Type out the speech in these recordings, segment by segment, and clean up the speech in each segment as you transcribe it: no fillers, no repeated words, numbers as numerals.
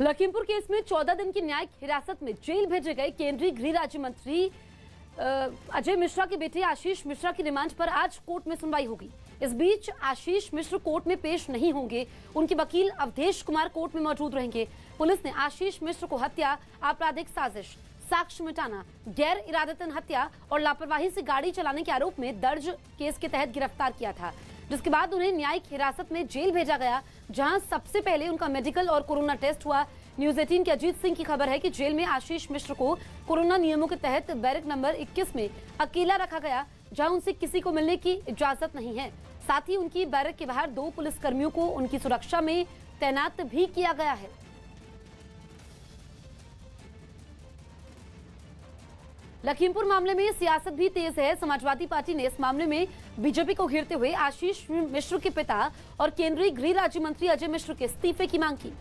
Lakhimpur case में 14 दिन की न्यायिक हिरासत में जेल भेजे गए केंद्रीय गृह राज्य मंत्री अजय मिश्रा के बेटे आशीष मिश्रा की रिमांड पर आज कोर्ट में सुनवाई होगी। इस बीच आशीष मिश्र कोर्ट में पेश नहीं होंगे। उनके वकील अवधेश कुमार कोर्ट में मौजूद रहेंगे। पुलिस ने आशीष मिश्र को हत्या, आपराधिक साजिश, साक्ष्य मिटाना, गैर इरादतन हत्या और लापरवाही से गाड़ी चलाने के आरोप में दर्ज केस के तहत गिरफ्तार किया था, जिसके बाद उन्हें न्यायिक हिरासत में जेल भेजा गया, जहां सबसे पहले उनका मेडिकल और कोरोना टेस्ट हुआ। न्यूज 18 के अजीत सिंह की खबर है कि जेल में आशीष मिश्र को कोरोना नियमों के तहत बैरक नंबर 21 में अकेला रखा गया, जहां उनसे किसी को मिलने की इजाजत नहीं है। साथ ही उनकी बैरक के बाहर 2 पुलिसकर्मियों को उनकी सुरक्षा में तैनात भी किया गया है। लखीमपुर मामले में सियासत भी तेज है। समाजवादी पार्टी ने इस मामले में बीजेपी को घेरते हुए आशीष मिश्र के पिता और केंद्रीय गृह राज्य मंत्री अजय मिश्र के इस्तीफे की मांग की।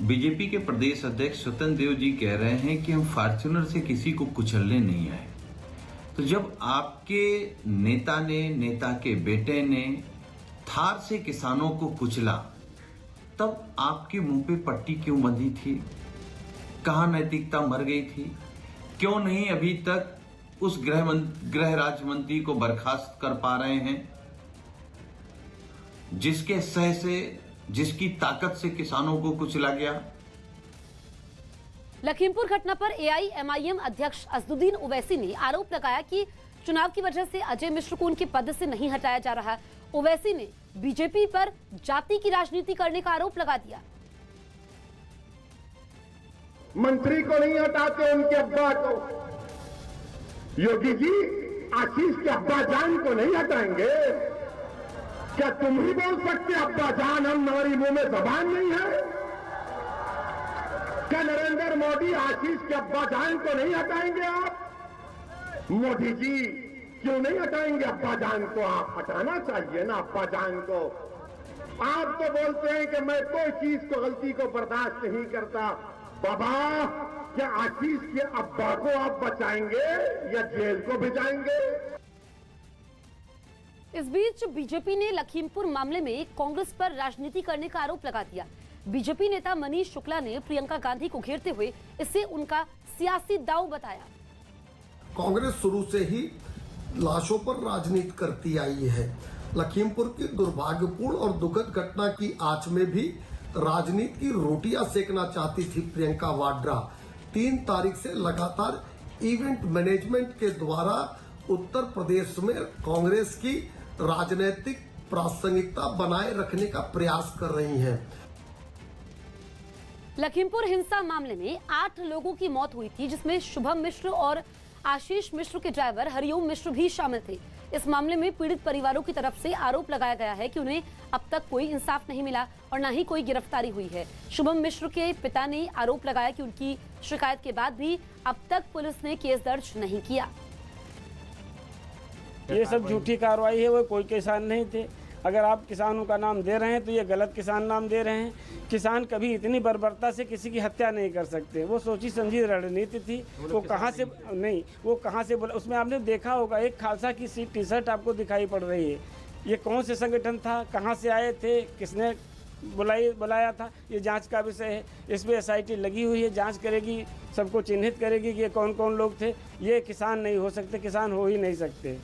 बीजेपी के प्रदेश अध्यक्ष स्वतंत्र देव जी कह रहे हैं कि हम फॉर्च्यूनर से किसी को कुचलने नहीं आए। तो जब आपके नेता के बेटे ने थार से किसानों को कुचला, तब आपके मुंह पे पट्टी क्यों बंधी थी? कहां नैतिकता मर गई थी? क्यों नहीं अभी तक उस गृह राज्य मंत्री को बर्खास्त कर पा रहे हैं, जिसके सह से, जिसकी ताकत से किसानों को कुचला गया? लखीमपुर घटना पर एआईएमआईएम अध्यक्ष असदुद्दीन ओवैसी ने आरोप लगाया कि चुनाव की वजह से अजय मिश्र को उनके पद से नहीं हटाया जा रहा। ओवैसी ने बीजेपी पर जाति की राजनीति करने का आरोप लगा दिया। मंत्री को नहीं हटाते, उनके अब्बा को। योगी जी आशीष के अब्बा जान को नहीं हटाएंगे? क्या तुम ही बोल सकते अब्बा जान? हम हमारी मुंह में जबान नहीं है? क्या नरेंद्र मोदी आशीष के अब्बा जान को नहीं हटाएंगे? आप मोदी जी क्यों नहीं हटाएंगे अब्बा जान को? आप हटाना चाहिए ना अब्बा जान को। आप तो बोलते हैं कि मैं कोई चीज को, गलती को बर्दाश्त नहीं करता। बाबा, क्या आशीष के अब्बा को आप बचाएंगे या जेल को भिजाएंगे? इस बीच बीजेपी ने लखीमपुर मामले में कांग्रेस पर राजनीति करने का आरोप लगा दिया। बीजेपी नेता मनीष शुक्ला ने प्रियंका गांधी को घेरते हुए इसे उनका सियासी दांव बताया। कांग्रेस शुरू से ही लाशों पर राजनीति करती आई है। लखीमपुर की दुर्भाग्यपूर्ण और दुखद घटना की आंच में भी राजनीति की रोटियां सेकना चाहती थी प्रियंका वाड्रा। 3 तारीख से लगातार इवेंट मैनेजमेंट के द्वारा उत्तर प्रदेश में कांग्रेस की राजनीतिक प्रासंगिकता बनाए रखने का प्रयास कर रही हैं। लखीमपुर हिंसा मामले में 8 लोगों की मौत हुई थी, जिसमें शुभम मिश्र और आशीष मिश्र के ड्राइवर हरिओम मिश्र भी शामिल थे। इस मामले में पीड़ित परिवारों की तरफ से आरोप लगाया गया है कि उन्हें अब तक कोई इंसाफ नहीं मिला और न ही कोई गिरफ्तारी हुई है। शुभम मिश्र के पिता ने आरोप लगाया कि उनकी शिकायत के बाद भी अब तक पुलिस ने केस दर्ज नहीं किया। ये सब झूठी कार्रवाई है। वो कोई किसान नहीं थे। अगर आप किसानों का नाम दे रहे हैं तो ये गलत किसान नाम दे रहे हैं। किसान कभी इतनी बर्बरता से किसी की हत्या नहीं कर सकते। वो सोची समझी रणनीति थी। वो कहाँ से नहीं, वो कहाँ से बोला। उसमें आपने देखा होगा एक खालसा की टी शर्ट आपको दिखाई पड़ रही है। ये कौन से संगठन था, कहाँ से आए थे, किसने बुलाया था, ये जांच का विषय है। इस पर SIT लगी हुई है, जांच करेगी, सबको चिन्हित करेगी कि ये कौन कौन लोग थे। ये किसान नहीं हो सकते, किसान हो ही नहीं सकते।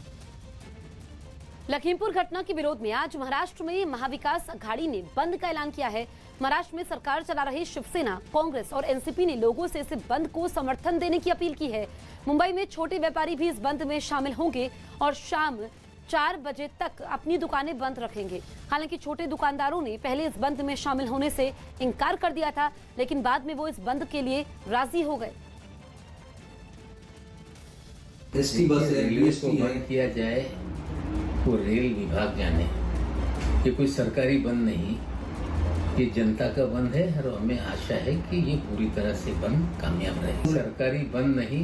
लखीमपुर घटना के विरोध में आज महाराष्ट्र में महाविकास अघाड़ी ने बंद का ऐलान किया है। महाराष्ट्र में सरकार चला रही शिवसेना, कांग्रेस और एनसीपी ने लोगों से इस बंद को समर्थन देने की अपील की है। मुंबई में छोटे व्यापारी भी इस बंद में शामिल होंगे और शाम 4 बजे तक अपनी दुकानें बंद रखेंगे। हालांकि छोटे दुकानदारों ने पहले इस बंद में शामिल होने से इनकार कर दिया था, लेकिन बाद में वो इस बंद के लिए राजी हो गए। एसटी बस रेलवे को बंद किया जाए वो रेल विभाग जाने। ये कोई सरकारी बंद नहीं, ये जनता का बंद है और हमें आशा है कि ये पूरी तरह से बंद कामयाब रहे। सरकारी बंद नहीं,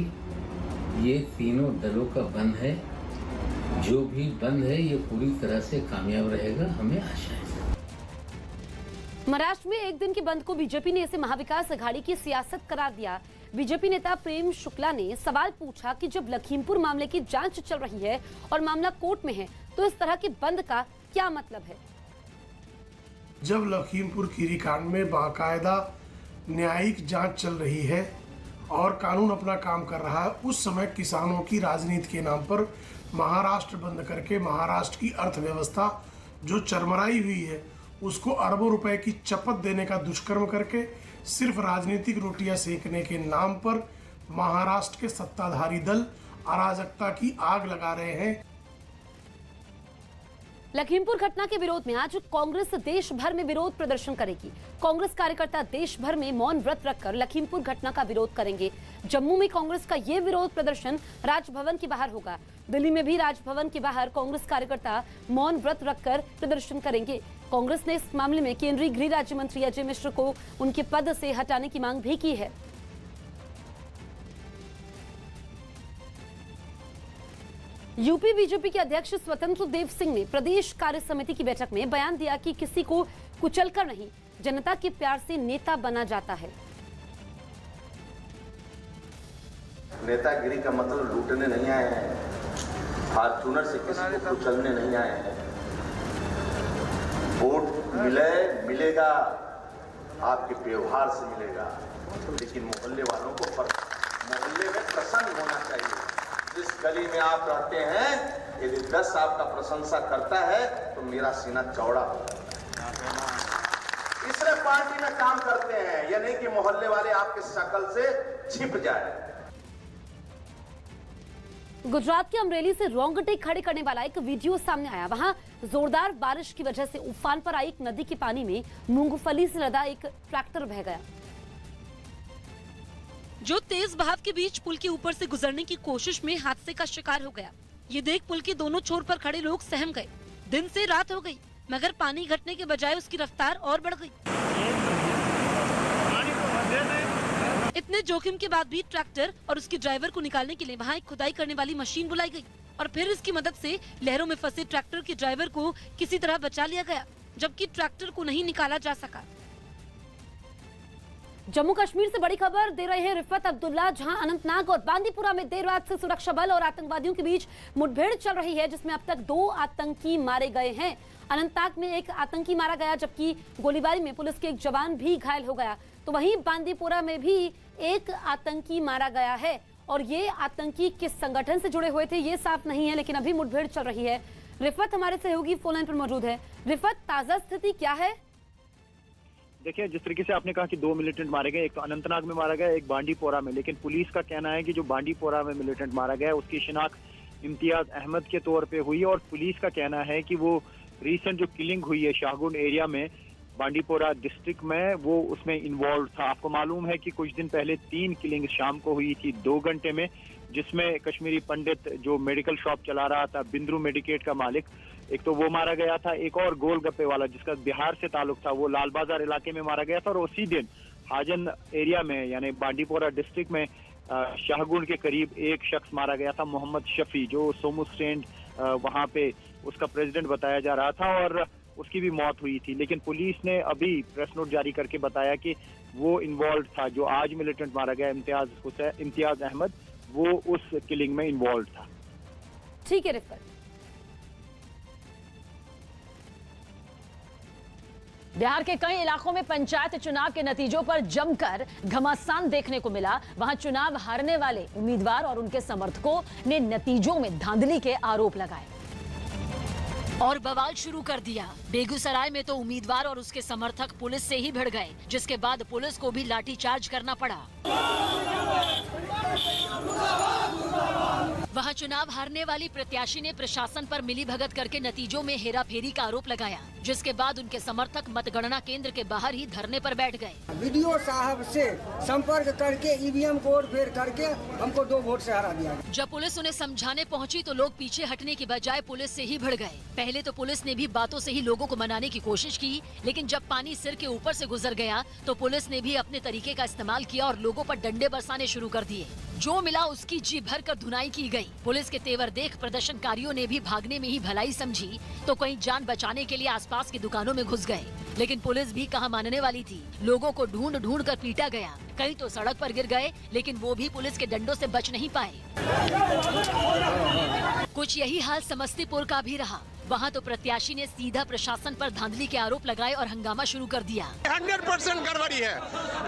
ये तीनों दलों का बंद है। जो भी बंद है ये पूरी तरह से कामयाब रहेगा, हमें आशा है। महाराष्ट्र में एक दिन के बंद को बीजेपी ने इसे महाविकास अघाड़ी की सियासत करार दिया। बीजेपी नेता प्रेम शुक्ला ने सवाल पूछा कि जब लखीमपुर मामले की जांच चल रही है और मामला कोर्ट में है, तो इस तरह के बंद का क्या मतलब है? जब लखीमपुर खीरी कांड में बाकायदा न्यायिक जांच चल रही है और कानून अपना काम कर रहा है, उस समय किसानों की राजनीति के नाम पर महाराष्ट्र बंद करके महाराष्ट्र की अर्थव्यवस्था जो चरमराई हुई है उसको अरबों रुपए की चपत देने का दुष्कर्म करके सिर्फ राजनीतिक रोटियां सेकने के नाम पर महाराष्ट्र के सत्ताधारी दल अराजकता की आग लगा रहे हैं। लखीमपुर घटना के विरोध में आज कांग्रेस देश भर में विरोध प्रदर्शन करेगी। कांग्रेस कार्यकर्ता देश भर में मौन व्रत रखकर लखीमपुर घटना का विरोध करेंगे। जम्मू में कांग्रेस का ये विरोध प्रदर्शन राजभवन के बाहर होगा। दिल्ली में भी राजभवन के बाहर कांग्रेस कार्यकर्ता मौन व्रत रखकर प्रदर्शन करेंगे। कांग्रेस ने इस मामले में केंद्रीय गृह राज्य मंत्री अजय मिश्र को उनके पद से हटाने की मांग भी की है। यूपी बीजेपी के अध्यक्ष स्वतंत्र देव सिंह ने प्रदेश कार्य समिति की बैठक में बयान दिया कि किसी को कुचलकर नहीं, जनता के प्यार से नेता बना जाता है। नेतागिरी का मतलब लूटने नहीं आए हैं, फॉर्च्यूनर से किसी को कुचलने नहीं आए हैं। वोट मिलेगा आपके व्यवहार से मिलेगा, लेकिन मोहल्ले वालों को मोहल्ले में प्रसन्न होना चाहिए। जिस गली में आप रहते हैं, यदि 10 आपका प्रशंसा करता है तो मेरा सीना चौड़ा होगा। इसलिए पार्टी में काम करते हैं, यह नहीं कि मोहल्ले वाले आपके शकल से छिप जाए। गुजरात के अमरेली से रोंगटे खड़े करने वाला एक वीडियो सामने आया। वहां जोरदार बारिश की वजह से उफान पर आई एक नदी के पानी में मूंगफली से लदा एक ट्रैक्टर बह गया, जो तेज बहाव के बीच पुल के ऊपर से गुजरने की कोशिश में हादसे का शिकार हो गया। ये देख पुल के दोनों छोर पर खड़े लोग सहम गए। दिन से रात हो गई, मगर पानी घटने के बजाय उसकी रफ्तार और बढ़ गई। इतने जोखिम के बाद भी ट्रैक्टर और उसके ड्राइवर को निकालने के लिए वहाँ एक खुदाई करने वाली मशीन बुलाई गई और फिर इसकी मदद से लहरों में फंसे ट्रैक्टर के ड्राइवर को किसी तरह बचा लिया गया, जबकि ट्रैक्टर को नहीं निकाला जा सका। जम्मू कश्मीर से बड़ी खबर दे रहे हैं रिफत अब्दुल्ला, जहां अनंतनाग और बांदीपुरा में देर रात से सुरक्षा बल और आतंकवादियों के बीच मुठभेड़ चल रही है, जिसमें अब तक 2 आतंकी मारे गए हैं। अनंतनाग में एक आतंकी मारा गया, जबकि गोलीबारी में पुलिस के एक जवान भी घायल हो गया। तो वहीं बांदीपुरा में भी एक आतंकी मारा गया है और ये आतंकी किस संगठन से जुड़े हुए थे ये साफ नहीं है, लेकिन अभी मुठभेड़ चल रही है। रिफत हमारे सहयोगी फोन लाइन पर मौजूद है। रिफत, ताजा स्थिति क्या है? देखिए, जिस तरीके से आपने कहा कि 2 मिलिटेंट मारे गए, एक तो अनंतनाग में मारा गया, एक बांडीपोरा में, लेकिन पुलिस का कहना है कि जो बांडीपोरा में मिलिटेंट मारा गया उसकी शिनाख्त इम्तियाज अहमद के तौर पे हुई और पुलिस का कहना है कि वो रीसेंट जो किलिंग हुई है शाहगुंड एरिया में बांडीपोरा डिस्ट्रिक्ट में, वो उसमें इन्वॉल्व था। आपको मालूम है कि कुछ दिन पहले 3 किलिंग शाम को हुई थी 2 घंटे में, जिसमें कश्मीरी पंडित जो मेडिकल शॉप चला रहा था, बिंद्रू मेडिकेट का मालिक, एक तो वो मारा गया था, एक और गोलगप्पे वाला जिसका बिहार से ताल्लुक था वो लाल बाजार इलाके में मारा गया था, और उसी दिन हाजन एरिया में यानी बांडीपोरा डिस्ट्रिक्ट में शाहगुंड के करीब एक शख्स मारा गया था, मोहम्मद शफी, जो सोमू स्टैंड वहाँ पे उसका प्रेसिडेंट बताया जा रहा था और उसकी भी मौत हुई थी। लेकिन पुलिस ने अभी प्रेस नोट जारी करके बताया कि वो इन्वॉल्व था, जो आज मिलिटेंट मारा गया इम्तियाज अहमद, वो उस किलिंग में इन्वॉल्व था। ठीक है रिफत। बिहार के कई इलाकों में पंचायत चुनाव के नतीजों पर जमकर घमासान देखने को मिला। वहां चुनाव हारने वाले उम्मीदवार और उनके समर्थकों ने नतीजों में धांधली के आरोप लगाए और बवाल शुरू कर दिया। बेगूसराय में तो उम्मीदवार और उसके समर्थक पुलिस से ही भिड़ गए, जिसके बाद पुलिस को भी लाठीचार्ज करना पड़ा। वहां चुनाव हारने वाली प्रत्याशी ने प्रशासन पर मिलीभगत करके नतीजों में हेराफेरी का आरोप लगाया, जिसके बाद उनके समर्थक मतगणना केंद्र के बाहर ही धरने पर बैठ गए। वीडियो साहब से संपर्क करके ईवीएम कोड फेर करके हमको 2 वोट से हरा दिया। जब पुलिस उन्हें समझाने पहुंची तो लोग पीछे हटने की बजाय पुलिस से ही भिड़ गए। पहले तो पुलिस ने भी बातों से ही लोगों को मनाने की कोशिश की, लेकिन जब पानी सिर के ऊपर से गुजर गया तो पुलिस ने भी अपने तरीके का इस्तेमाल किया और लोगों पर डंडे बरसाने शुरू कर दिए। जो मिला उसकी जी भर कर धुनाई की गई। पुलिस के तेवर देख प्रदर्शनकारियों ने भी भागने में ही भलाई समझी तो कहीं जान बचाने के लिए आसपास की दुकानों में घुस गए, लेकिन पुलिस भी कहां मानने वाली थी। लोगों को ढूंढ ढूंढ कर पीटा गया, कई तो सड़क पर गिर गए, लेकिन वो भी पुलिस के डंडों से बच नहीं पाए। कुछ यही हाल समस्तीपुर का भी रहा। वहाँ तो प्रत्याशी ने सीधा प्रशासन पर धांधली के आरोप लगाए और हंगामा शुरू कर दिया। 100% गड़बड़ी है।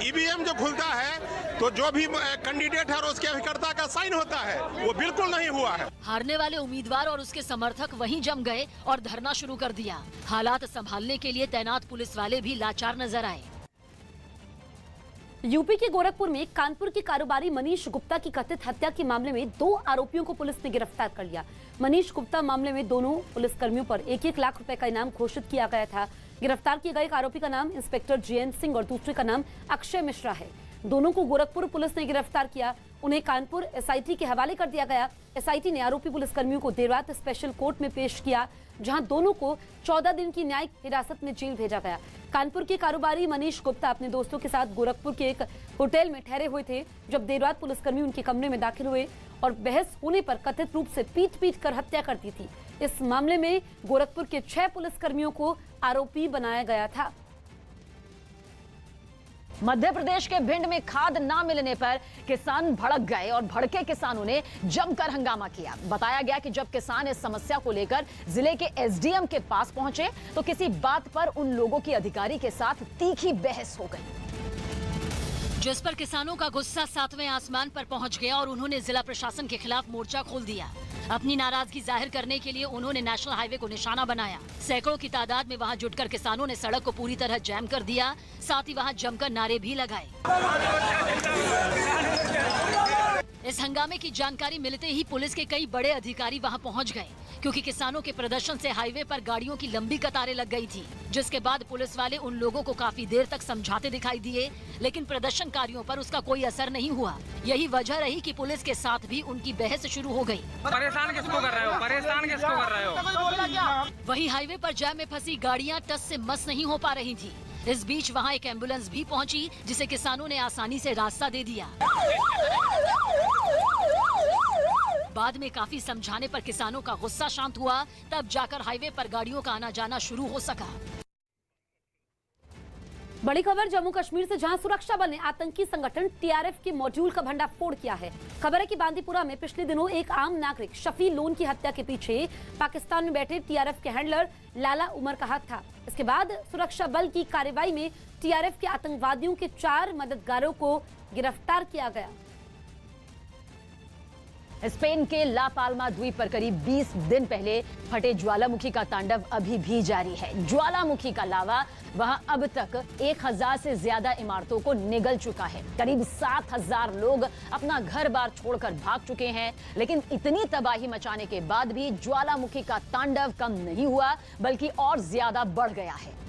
ईवीएम जो खुलता है तो जो भी कैंडिडेट है और उसके अभिकर्ता का साइन होता है, वो बिल्कुल नहीं हुआ है। हारने वाले उम्मीदवार और उसके समर्थक वहीं जम गए और धरना शुरू कर दिया। हालात संभालने के लिए तैनात पुलिस वाले भी लाचार नजर आए। यूपी के गोरखपुर में कानपुर के कारोबारी मनीष गुप्ता की कथित हत्या के मामले में 2 आरोपियों को पुलिस ने गिरफ्तार कर लिया। मनीष गुप्ता मामले में दोनों पुलिसकर्मियों पर 1-1 लाख रुपए का इनाम घोषित किया गया था। गिरफ्तार किए गए एक आरोपी का नाम इंस्पेक्टर जीएन सिंह और दूसरे का नाम अक्षय मिश्रा है। दोनों को गोरखपुर पुलिस ने गिरफ्तार किया। उन्हें कानपुर एसआईटी के हवाले कर दिया गया। एसआईटी ने आरोपी पुलिसकर्मियों को देर रात स्पेशल कोर्ट में पेश किया, जहां दोनों को 14 दिन की न्यायिक हिरासत में जेल भेजा गया। कानपुर के कारोबारी मनीष गुप्ता अपने दोस्तों के साथ गोरखपुर के एक होटल में ठहरे हुए थे, जब देर रात पुलिसकर्मी उनके कमरे में दाखिल हुए और बहस होने पर कथित रूप से पीट कर हत्या कर दी थी। इस मामले में गोरखपुर के 6 पुलिसकर्मियों को आरोपी बनाया गया था। मध्य प्रदेश के भिंड में खाद ना मिलने पर किसान भड़क गए और भड़के किसानों ने जमकर हंगामा किया। बताया गया कि जब किसान इस समस्या को लेकर जिले के एसडीएम के पास पहुंचे तो किसी बात पर उन लोगों की अधिकारी के साथ तीखी बहस हो गई, जिस पर किसानों का गुस्सा 7वें आसमान पर पहुंच गया और उन्होंने जिला प्रशासन के खिलाफ मोर्चा खोल दिया। अपनी नाराजगी जाहिर करने के लिए उन्होंने नेशनल हाईवे को निशाना बनाया। सैकड़ों की तादाद में वहां जुटकर किसानों ने सड़क को पूरी तरह जैम कर दिया। साथ ही वहां जमकर नारे भी लगाए। इस हंगामे की जानकारी मिलते ही पुलिस के कई बड़े अधिकारी वहां पहुंच गए, क्योंकि किसानों के प्रदर्शन से हाईवे पर गाड़ियों की लंबी कतारें लग गई थी। जिसके बाद पुलिस वाले उन लोगों को काफी देर तक समझाते दिखाई दिए, लेकिन प्रदर्शनकारियों पर उसका कोई असर नहीं हुआ। यही वजह रही कि पुलिस के साथ भी उनकी बहस शुरू हो गई। परेशान किसको कर रहे हो? परेशान किसको कर रहे हो? वहीं हाईवे पर जैम में फंसी गाड़ियां टस से मस नहीं हो पा रही थी। इस बीच वहां एक एम्बुलेंस भी पहुंची, जिसे किसानों ने आसानी से रास्ता दे दिया। बाद में काफी समझाने पर किसानों का गुस्सा शांत हुआ, तब जाकर हाईवे पर गाड़ियों का आना जाना शुरू हो सका। बड़ी खबर जम्मू कश्मीर से, जहां सुरक्षा बल ने आतंकी संगठन टीआरएफ के मॉड्यूल का भंडाफोड़ किया है। खबर है कि बांदीपुरा में पिछले दिनों एक आम नागरिक शफी लोन की हत्या के पीछे पाकिस्तान में बैठे टीआरएफ के हैंडलर लाला उमर का हाथ था। इसके बाद सुरक्षा बल की कार्रवाई में टीआरएफ के आतंकवादियों के 4 मददगारों को गिरफ्तार किया गया। स्पेन के ला पाल्मा द्वीप पर करीब 20 दिन पहले फटे ज्वालामुखी का तांडव अभी भी जारी है। ज्वालामुखी का लावा वहां अब तक 1000 से ज्यादा इमारतों को निगल चुका है। करीब 7000 लोग अपना घर बार छोड़कर भाग चुके हैं, लेकिन इतनी तबाही मचाने के बाद भी ज्वालामुखी का तांडव कम नहीं हुआ, बल्कि और ज्यादा बढ़ गया है।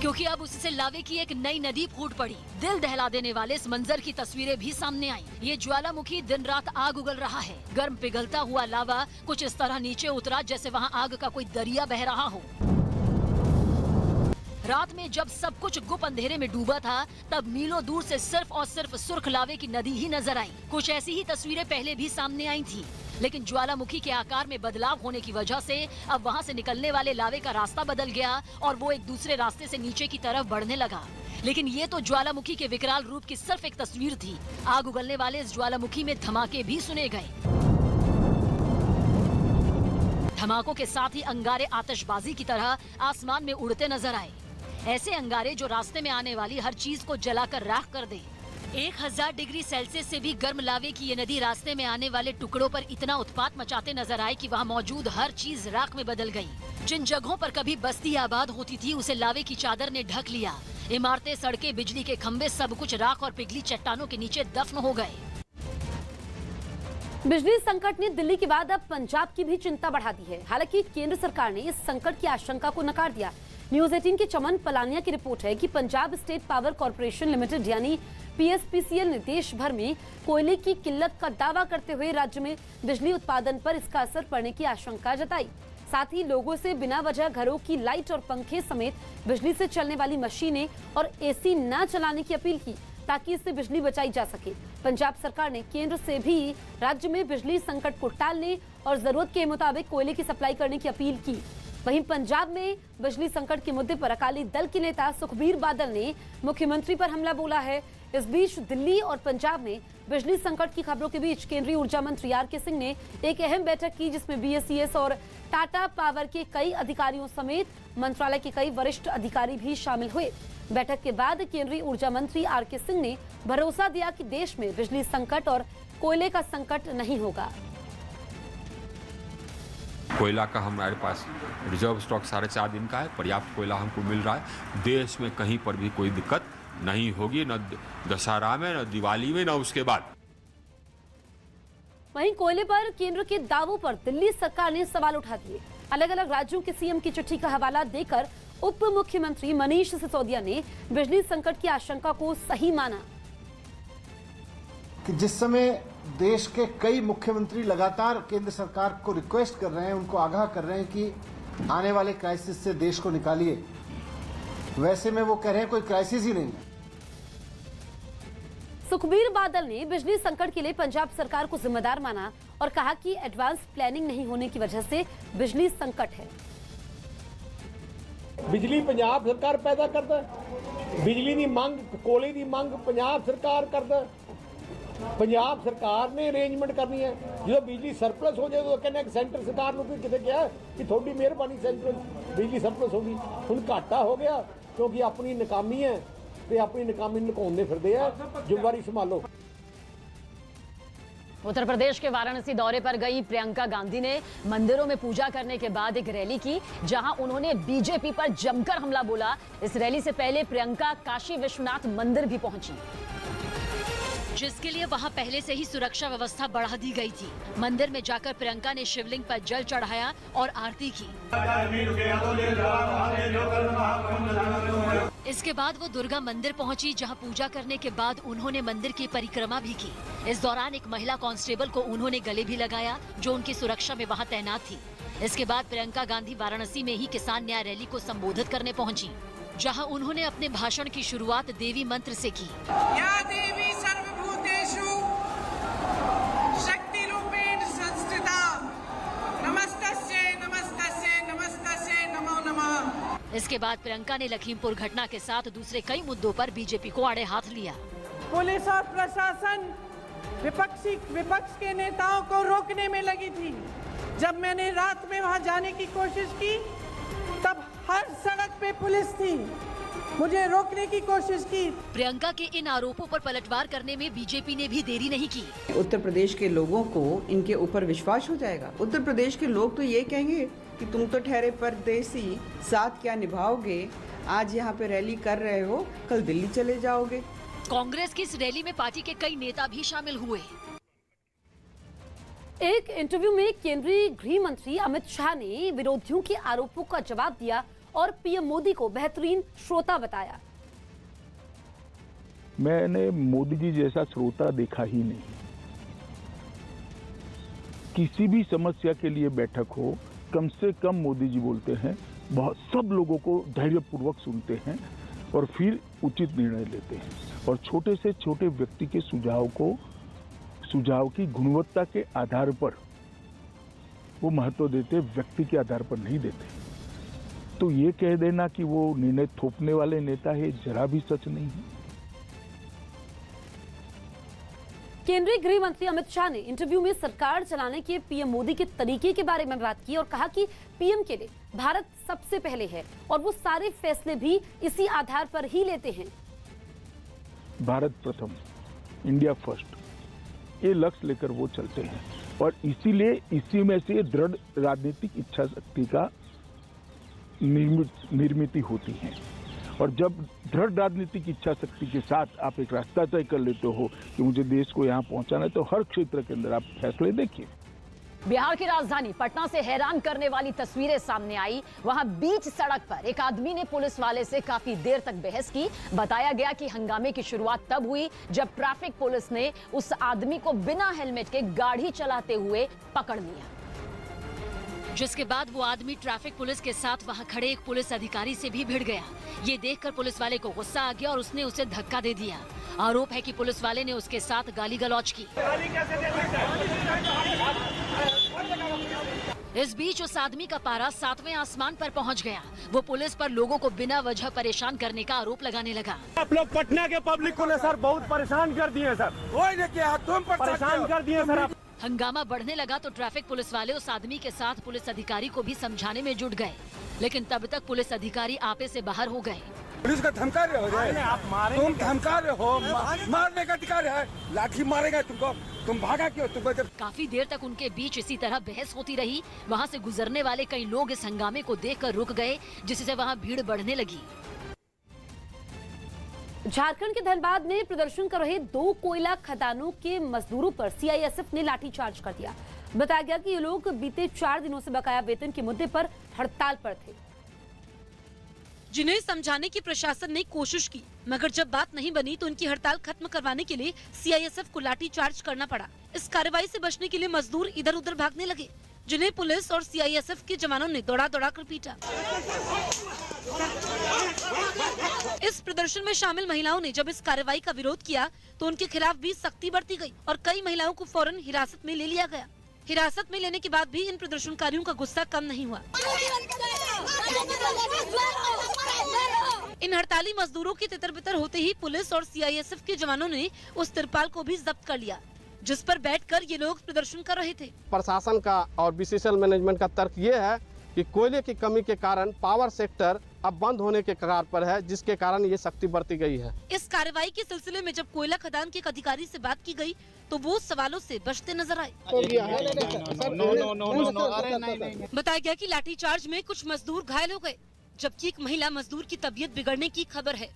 क्योंकि अब उससे लावे की एक नई नदी फूट पड़ी। दिल दहला देने वाले इस मंजर की तस्वीरें भी सामने आई। ये ज्वालामुखी दिन रात आग उगल रहा है। गर्म पिघलता हुआ लावा कुछ इस तरह नीचे उतरा जैसे वहाँ आग का कोई दरिया बह रहा हो। रात में जब सब कुछ गुप अंधेरे में डूबा था, तब मीलों दूर से सिर्फ और सिर्फ सुर्ख लावे की नदी ही नजर आई। कुछ ऐसी ही तस्वीरें पहले भी सामने आई थी, लेकिन ज्वालामुखी के आकार में बदलाव होने की वजह से अब वहां से निकलने वाले लावे का रास्ता बदल गया और वो एक दूसरे रास्ते से नीचे की तरफ बढ़ने लगा। लेकिन ये तो ज्वालामुखी के विकराल रूप की सिर्फ एक तस्वीर थी। आग उगलने वाले इस ज्वालामुखी में धमाके भी सुने गए। धमाकों के साथ ही अंगारे आतिशबाजी की तरह आसमान में उड़ते नजर आए। ऐसे अंगारे जो रास्ते में आने वाली हर चीज को जलाकर राख कर दे। 1000 डिग्री सेल्सियस से भी गर्म लावे की ये नदी रास्ते में आने वाले टुकड़ों पर इतना उत्पात मचाते नजर आए कि वहाँ मौजूद हर चीज राख में बदल गई। जिन जगहों पर कभी बस्ती आबाद होती थी, उसे लावे की चादर ने ढक लिया। इमारतें, सड़कें, बिजली के खंभे, सब कुछ राख और पिघली चट्टानों के नीचे दफन हो गए। बिजली संकट ने दिल्ली के बाद अब पंजाब की भी चिंता बढ़ा दी है। हालांकि केंद्र सरकार ने इस संकट की आशंका को नकार दिया। न्यूज 18 के चमन पलानिया की रिपोर्ट है कि Punjab state power corporation limited यानी पीएसपीसीएल ने देश भर में कोयले की किल्लत का दावा करते हुए राज्य में बिजली उत्पादन पर इसका असर पड़ने की आशंका जताई। साथ ही लोगों से बिना वजह घरों की लाइट और पंखे समेत बिजली से चलने वाली मशीनें और एसी न चलाने की अपील की, ताकि इससे बिजली बचाई जा सके। पंजाब सरकार ने केंद्र से भी राज्य में बिजली संकट को टालने और जरूरत के मुताबिक कोयले की सप्लाई करने की अपील की। वहीं पंजाब में बिजली संकट के मुद्दे पर अकाली दल के नेता सुखबीर बादल ने मुख्यमंत्री पर हमला बोला है। इस बीच दिल्ली और पंजाब में बिजली संकट की खबरों के बीच केंद्रीय ऊर्जा मंत्री आर.के. सिंह ने एक अहम बैठक की, जिसमें बीएसईएस और टाटा पावर के कई अधिकारियों समेत मंत्रालय के कई वरिष्ठ अधिकारी भी शामिल हुए। बैठक के बाद केंद्रीय ऊर्जा मंत्री आर.के. सिंह ने भरोसा दिया कि देश में बिजली संकट और कोयले का संकट नहीं होगा। कोयला का हमारे पास रिजर्व स्टॉक 4.5 दिन का है, पर्याप्त कोयला हमको मिल रहा है। देश में कहीं पर भी कोई दिक्कत नहीं होगी, न दशहरा में, न दिवाली में, न उसके बाद। वहीं कोयले पर केंद्र के दावों पर दिल्ली सरकार ने सवाल उठा दिए। अलग अलग राज्यों के सीएम की चिट्ठी का हवाला देकर उप मुख्यमंत्री मनीष सिसोदिया ने बिजली संकट की आशंका को सही माना कि जिस समय देश के कई मुख्यमंत्री लगातार केंद्र सरकार को रिक्वेस्ट कर रहे हैं, उनको आगाह कर रहे हैं कि आने वाले क्राइसिस से देश को निकालिए, वैसे में वो कह रहे हैं कोई क्राइसिस ही नहीं है। सुखबीर बादल ने बिजली संकट के लिए पंजाब सरकार को जिम्मेदार माना और कहा कि एडवांस प्लानिंग नहीं होने की वजह से बिजली संकट है। बिजली पंजाब सरकार पैदा करता, बिजली की मांग, कोयले की मांग पंजाब सरकार करता। पंजाब सरकार ने अरेंजमेंट करनी है। जो बिजली सरप्लस हो जाए तो कहने सेंटर सरकार को कितने क्या कि थोड़ी मेहरबानी सेंटर बिजली सरप्लस होगी। हुण घाटा हो गया क्योंकि अपनी नाकामी है, तो अपनी नाकामी लुकाउने फिरदे आ। जिम्मेवारी संभालो। उत्तर प्रदेश के वाराणसी दौरे पर गई प्रियंका गांधी ने मंदिरों में पूजा करने के बाद एक रैली की, जहां उन्होंने बीजेपी पर जमकर हमला बोला। इस रैली से पहले प्रियंका काशी विश्वनाथ मंदिर भी पहुंची, जिसके लिए वहां पहले से ही सुरक्षा व्यवस्था बढ़ा दी गई थी। मंदिर में जाकर प्रियंका ने शिवलिंग पर जल चढ़ाया और आरती की। इसके बाद वो दुर्गा मंदिर पहुंची, जहां पूजा करने के बाद उन्होंने मंदिर की परिक्रमा भी की। इस दौरान एक महिला कांस्टेबल को उन्होंने गले भी लगाया, जो उनकी सुरक्षा में वहां तैनात थी। इसके बाद प्रियंका गांधी वाराणसी में ही किसान न्याय रैली को संबोधित करने पहुंची, जहां उन्होंने अपने भाषण की शुरुआत देवी मंत्र से की। या देवी सर्वभूतेषु शक्ति रूपेण संस्थिता, नमस्तस्यै नमस्तस्यै नमस्तस्यै नमो नमः। इसके बाद प्रियंका ने लखीमपुर घटना के साथ दूसरे कई मुद्दों पर बीजेपी को आड़े हाथ लिया। पुलिस और प्रशासन विपक्ष के नेताओं को रोकने में लगी थी। जब मैंने रात में वहां जाने की कोशिश की, तब हर सड़क पे पुलिस थी, मुझे रोकने की कोशिश की। प्रियंका के इन आरोपों पर पलटवार करने में बीजेपी ने भी देरी नहीं की। उत्तर प्रदेश के लोगों को इनके ऊपर विश्वास हो जाएगा। उत्तर प्रदेश के लोग तो ये कहेंगे कि तुम तो ठहरे परदेसी, साथ क्या निभाओगे। आज यहाँ पे रैली कर रहे हो, कल दिल्ली चले जाओगे। कांग्रेस की इस रैली में पार्टी के कई नेता भी शामिल हुए। एक इंटरव्यू में केंद्रीय गृह मंत्री अमित शाह ने विरोधियों के आरोपों का जवाब दिया और पीएम मोदी को बेहतरीन श्रोता बताया। मैंने मोदी जी जैसा श्रोता देखा ही नहीं। किसी भी समस्या के लिए बैठक हो, कम से कम मोदी जी बोलते हैं, बहुत सब लोगों को धैर्यपूर्वक सुनते हैं और फिर उचित निर्णय लेते हैं, और छोटे से छोटे व्यक्ति के सुझाव की गुणवत्ता के आधार पर वो महत्व देते, व्यक्ति के आधार पर नहीं देते। तो ये कह देना कि वो निर्णय थोपने वाले नेता है, जरा भी सच नहीं है। केंद्रीय गृह मंत्री अमित शाह ने इंटरव्यू में सरकार चलाने के पीएम मोदी के तरीके के बारे में बात की और कहा कि पीएम के लिए भारत सबसे पहले है और वो सारे फैसले भी इसी आधार पर ही लेते हैं। भारत प्रथम, इंडिया फर्स्ट, ये लक्ष्य लेकर वो चलते हैं और इसीलिए इसी में से दृढ़ राजनीतिक इच्छा शक्ति का निर्मित होती है। और जब दृढ़ राजनीतिक इच्छा शक्ति के साथ आप एक रास्ता तय कर लेते हो कि मुझे देश को यहाँ पहुँचाना है, तो हर क्षेत्र के अंदर आप फैसले देखिए। बिहार की राजधानी पटना से हैरान करने वाली तस्वीरें सामने आई। वहां बीच सड़क पर एक आदमी ने पुलिस वाले से काफी देर तक बहस की। बताया गया कि हंगामे की शुरुआत तब हुई जब ट्रैफिक पुलिस ने उस आदमी को बिना हेलमेट के गाड़ी चलाते हुए पकड़ लिया, जिसके बाद वो आदमी ट्रैफिक पुलिस के साथ वहां खड़े एक पुलिस अधिकारी से भी भिड़ गया। ये देखकर पुलिस वाले को गुस्सा आ गया और उसने उसे धक्का दे दिया। आरोप है कि पुलिस वाले ने उसके साथ गाली गलौज की। इस बीच उस आदमी का पारा 7वें आसमान पर पहुंच गया। वो पुलिस पर लोगों को बिना वजह परेशान करने का आरोप लगाने लगा। आप लोग पटना के पब्लिक को सर बहुत परेशान कर दिए सर। तुम परेशान कर दिए सर। हंगामा बढ़ने लगा तो ट्रैफिक पुलिस वाले उस आदमी के साथ पुलिस अधिकारी को भी समझाने में जुट गए, लेकिन तब तक पुलिस अधिकारी आपे से बाहर हो गए। पुलिस का धमका रहे हो, आप तुम धमका रहे हो, मारने का अधिकार है, लाठी मारेगा तुमको, तुम भागा क्यों? तुमको जब काफी देर तक उनके बीच इसी तरह बहस होती रही। वहां से गुजरने वाले कई लोग इस हंगामे को देखकर रुक गए, जिससे वहां भीड़ बढ़ने लगी। झारखंड के धनबाद में प्रदर्शन कर रहे 2 कोयला खदानों के मजदूरों पर सीआईएसएफ ने लाठीचार्ज कर दिया। बताया गया कि ये लोग बीते 4 दिनों से बकाया वेतन के मुद्दे पर हड़ताल पर थे, जिन्हें समझाने की प्रशासन ने कोशिश की, मगर जब बात नहीं बनी तो उनकी हड़ताल खत्म करवाने के लिए सीआईएसएफ को लाठीचार्ज करना पड़ा। इस कार्रवाई से बचने के लिए मजदूर इधर उधर भागने लगे, जिन्हें पुलिस और सीआईएसएफ के जवानों ने दौड़ा कर पीटा। इस प्रदर्शन में शामिल महिलाओं ने जब इस कार्रवाई का विरोध किया तो उनके खिलाफ भी सख्ती बरती गई और कई महिलाओं को फौरन हिरासत में ले लिया गया। हिरासत में लेने के बाद भी इन प्रदर्शनकारियों का गुस्सा कम नहीं हुआ। इन हड़ताली मजदूरों की तितर-बितर होते ही पुलिस और सीआईएसएफ के जवानों ने उस तिरपाल को भी जब्त कर लिया, जिस पर बैठकर ये लोग प्रदर्शन कर रहे थे। प्रशासन का और बीसीसीएल मैनेजमेंट का तर्क ये है कि कोयले की कमी के कारण पावर सेक्टर अब बंद होने के कगार पर है, जिसके कारण ये सख्ती बरती गई है। इस कार्रवाई के सिलसिले में जब कोयला खदान के एक अधिकारी से बात की गई तो वो सवालों से बचते नजर आए। बताया गया कि लाठीचार्ज में कुछ मजदूर घायल हो गए, जबकि एक महिला मजदूर की तबीयत बिगड़ने की खबर है।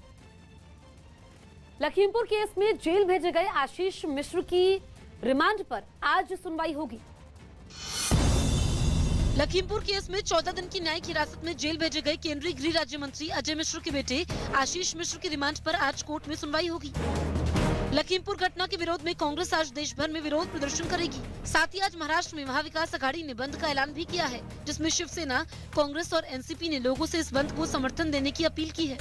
लखीमपुर केस में जेल भेजे गए आशीष मिश्र की रिमांड पर आज सुनवाई होगी। लखीमपुर केस में 14 दिन की न्यायिक हिरासत में जेल भेजे गए केंद्रीय गृह राज्य मंत्री अजय मिश्र के बेटे आशीष मिश्र की रिमांड पर आज कोर्ट में सुनवाई होगी। लखीमपुर घटना के विरोध में कांग्रेस आज देश भर में विरोध प्रदर्शन करेगी। साथ ही आज महाराष्ट्र में महाविकास अघाड़ी ने बंद का ऐलान भी किया है, जिसमें शिवसेना, कांग्रेस और एनसीपी ने लोगों से इस बंद को समर्थन देने की अपील की है।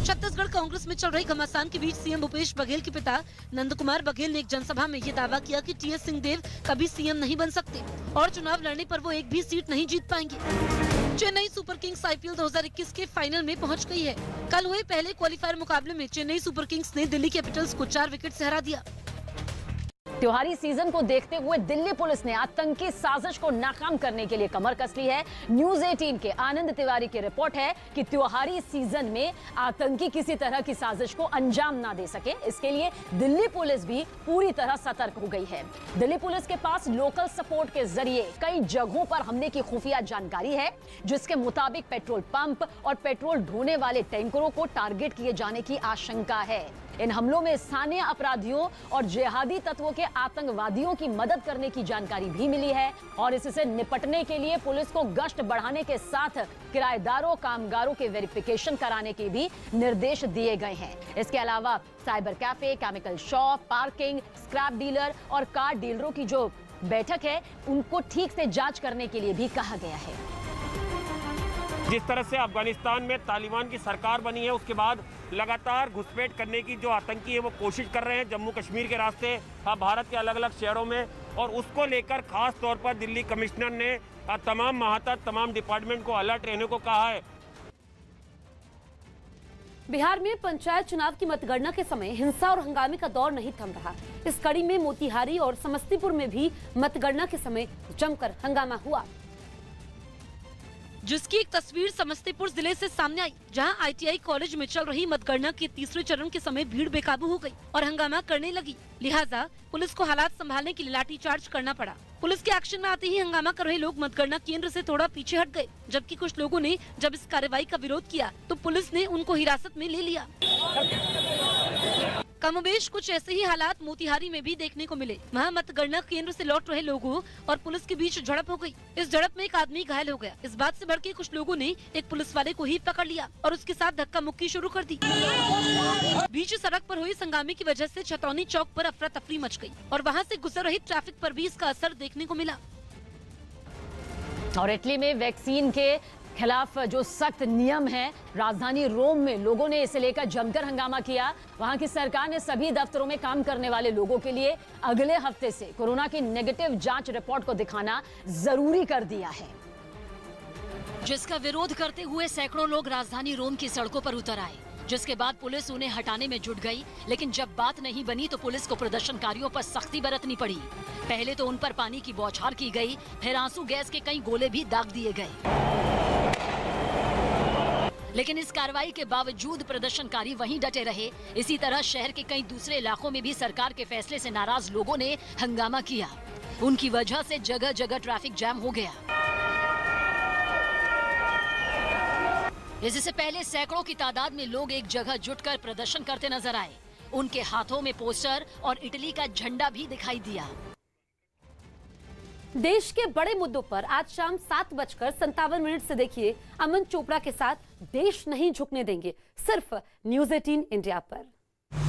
छत्तीसगढ़ कांग्रेस में चल रही घमासान के बीच सीएम भूपेश बघेल के पिता नंद कुमार बघेल ने एक जनसभा में ये दावा किया कि टीएस सिंहदेव कभी सीएम नहीं बन सकते और चुनाव लड़ने पर वो एक भी सीट नहीं जीत पाएंगे। चेन्नई सुपर किंग्स आईपीएल 2021 के फाइनल में पहुंच गई है। कल हुए पहले क्वालिफायर मुकाबले में चेन्नई सुपर किंग्स ने दिल्ली कैपिटल्स को 4 विकेट से हरा दिया। त्योहारी सीजन को देखते हुए दिल्ली पुलिस ने आतंकी साजिश को नाकाम करने के लिए कमर कस ली है। न्यूज 18 के आनंद तिवारी की रिपोर्ट है कि त्योहारी सीजन में आतंकी किसी तरह की साजिश को अंजाम ना दे सके, इसके लिए दिल्ली पुलिस भी पूरी तरह सतर्क हो गई है। दिल्ली पुलिस के पास लोकल सपोर्ट के जरिए कई जगहों पर हमले की खुफिया जानकारी है, जिसके मुताबिक पेट्रोल पंप और पेट्रोल ढोने वाले टैंकरों को टारगेट किए जाने की आशंका है। इन हमलों में स्थानीय अपराधियों और जिहादी तत्वों के आतंकवादियों की मदद करने की जानकारी भी मिली है और इससे निपटने के लिए पुलिस को गश्त बढ़ाने के साथ किराएदारों, कामगारों के वेरिफिकेशन कराने के भी निर्देश दिए गए हैं। इसके अलावा cyber cafe, chemical shop, parking, scrap dealer और कार डीलरों की जो बैठक है उनको ठीक से जांच करने के लिए भी कहा गया है। जिस तरह से अफगानिस्तान में तालिबान की सरकार बनी है, उसके बाद लगातार घुसपैठ करने की जो आतंकी है वो कोशिश कर रहे हैं जम्मू कश्मीर के रास्ते भारत के अलग अलग शहरों में, और उसको लेकर खास तौर पर दिल्ली कमिश्नर ने तमाम महातत, तमाम डिपार्टमेंट को अलर्ट रहने को कहा है। बिहार में पंचायत चुनाव की मतगणना के समय हिंसा और हंगामे का दौर नहीं थम रहा। इस कड़ी में मोतिहारी और समस्तीपुर में भी मतगणना के समय जमकर हंगामा हुआ, जिसकी एक तस्वीर समस्तीपुर जिले से सामने आई, जहां आईटीआई कॉलेज में चल रही मतगणना के तीसरे चरण के समय भीड़ बेकाबू हो गई और हंगामा करने लगी। लिहाजा पुलिस को हालात संभालने के लिए लाठीचार्ज करना पड़ा। पुलिस के एक्शन में आते ही हंगामा कर रहे लोग मतगणना केंद्र से थोड़ा पीछे हट गए, जबकि कुछ लोगों ने जब इस कार्रवाई का विरोध किया तो पुलिस ने उनको हिरासत में ले लिया। कमोबेश कुछ ऐसे ही हालात मोतिहारी में भी देखने को मिले। वहाँ मतगणना केंद्र से लौट रहे लोगों और पुलिस के बीच झड़प हो गई। इस झड़प में एक आदमी घायल हो गया। इस बात से भड़के कुछ लोगों ने एक पुलिस वाले को ही पकड़ लिया और उसके साथ धक्का मुक्की शुरू कर दी। बीच सड़क पर हुई हंगामे की वजह से छतौनी चौक पर अफरा तफरी मच गई और वहाँ से गुजर रही ट्रैफिक पर भी इसका असर देखने को मिला। और इटली में वैक्सीन के खिलाफ जो सख्त नियम है, राजधानी रोम में लोगों ने इसे लेकर जमकर हंगामा किया। वहां की सरकार ने सभी दफ्तरों में काम करने वाले लोगों के लिए अगले हफ्ते से कोरोना की नेगेटिव जांच रिपोर्ट को दिखाना जरूरी कर दिया है, जिसका विरोध करते हुए सैकड़ों लोग राजधानी रोम की सड़कों पर उतर आए, जिसके बाद पुलिस उन्हें हटाने में जुट गई। लेकिन जब बात नहीं बनी तो पुलिस को प्रदर्शनकारियों पर सख्ती बरतनी पड़ी। पहले तो उन पर पानी की बौछार की गई, फिर आंसू गैस के कई गोले भी दाग दिए गए। लेकिन इस कार्रवाई के बावजूद प्रदर्शनकारी वहीं डटे रहे। इसी तरह शहर के कई दूसरे इलाकों में भी सरकार के फैसले से नाराज लोगों ने हंगामा किया। उनकी वजह से जगह जगह ट्रैफिक जैम हो गया। इससे पहले सैकड़ों की तादाद में लोग एक जगह जुटकर प्रदर्शन करते नजर आए। उनके हाथों में पोस्टर और इटली का झंडा भी दिखाई दिया। देश के बड़े मुद्दों पर आज शाम 7:57 से देखिए अमन चोपड़ा के साथ देश नहीं झुकने देंगे, सिर्फ न्यूज़ 18 इंडिया पर।